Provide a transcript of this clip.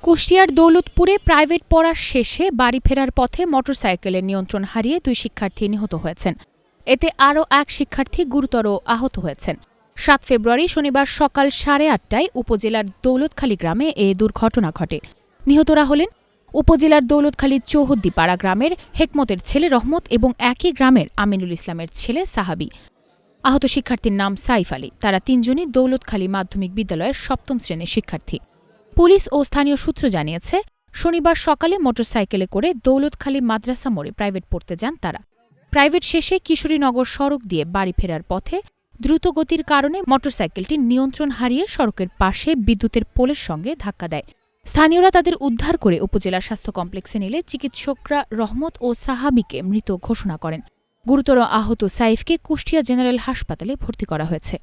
কুষ্টিয়ার দৌলতপুরে প্রাইভেট পড়া শেষে বাড়ি ফেরার পথে মোটরসাইকেলের নিয়ন্ত্রণ হারিয়ে 2 শিক্ষার্থী নিহত হয়েছেন। এতে আরও 1 শিক্ষার্থী গুরুতর আহত হয়েছেন। 7 ফেব্রুয়ারি শনিবার সকাল 8:30টায় উপজেলার দৌলতখালী গ্রামে এ দুর্ঘটনা ঘটে। নিহতরা হলেন উপজেলার দৌলতখালী চৌহদ্দিপাড়া গ্রামের হেকমতের ছেলে রহমত এবং একই গ্রামের আমিনুল ইসলামের ছেলে সাহাবী। আহত শিক্ষার্থীর নাম সাইফ আলী। তারা 3 জনই দৌলতখালী মাধ্যমিক বিদ্যালয়ের 7ম শ্রেণীর শিক্ষার্থী। পুলিশ ও স্থানীয় সূত্র জানিয়েছে, শনিবার সকালে মোটরসাইকেলে করে দৌলতখালী মাদ্রাসা মোড়ে প্রাইভেট পড়তে যান তারা। প্রাইভেট শেষে কিশোরীনগর সড়ক দিয়ে বাড়ি ফেরার পথে দ্রুতগতির কারণে মোটরসাইকেলটি নিয়ন্ত্রণ হারিয়ে সড়কের পাশে বিদ্যুতের পোলের সঙ্গে ধাক্কা দেয়। স্থানীয়রা তাদের উদ্ধার করে উপজেলা স্বাস্থ্য কমপ্লেক্সে নিলে চিকিৎসকরা রহমত ও সাহাবীকে মৃত ঘোষণা করেন। গুরুতর আহত সাইফকে কুষ্টিয়া জেনারেল হাসপাতালে ভর্তি করা হয়েছে।